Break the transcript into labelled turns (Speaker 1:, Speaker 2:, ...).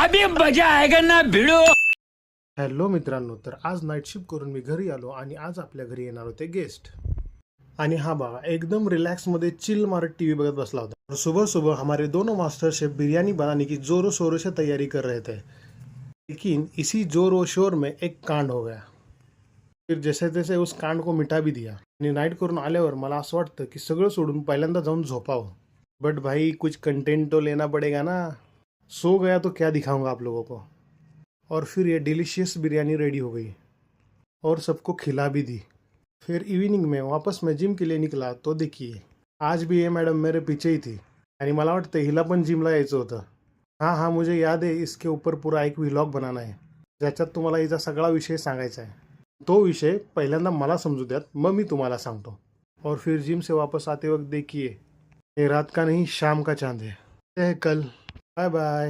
Speaker 1: अभी मजा आएगा ना भिड़ो.
Speaker 2: हॅलो मित्रांनो, तर आज नाईट शिफ्ट करून मी घरी आलो आणि आज आपल्या घरी येणार होते गेस्ट. आणि हा बघा, एकदम रिलॅक्समध्ये चिल मारत टीवी बघत बसला होता. और सुबह सुबह हमारे दोनों मास्टर शेफ बिरयानी बनाने की जोरों शोरों से तैयारी कर रहे थे. लेकिन इसी जोर और शोर में एक कांड हो गया. फिर जैसे तैसे उस कांड को मिटा भी दिया. आणि नाईट करून आल्यावर मला असं वाटतं की सगळं सोडून पहिल्यांदा जाऊन झोपावं. बट भाई कुछ कंटेंट तो लेना पड़ेगा ना. सो गया तो क्या दिखाऊंगा आप लोगों को. और फिर ये डिलीशियस बिरयानी रेडी हो गई और सबको खिला भी दी. फिर इवनिंग में वापस मैं जिम के लिए निकला तो देखिए, आज भी ये मैडम मेरे पीछे ही थी. आणि मला वाटतं हिला पण जिमला यायचं होतं. हाँ हाँ, मुझे याद है, इसके ऊपर पूरा एक व्लॉग बनाना है ज्याच्यात तुम्हाला हिचा सगळा विषय सांगायचा आहे. तो विषय पहिल्यांदा मला समजू द्यात, मग मी तुम्हाला सांगतो. और फिर जिम से वापस आते वक्त देखिए, ये रात का नहीं शाम का चांद है. कल बाय बाय.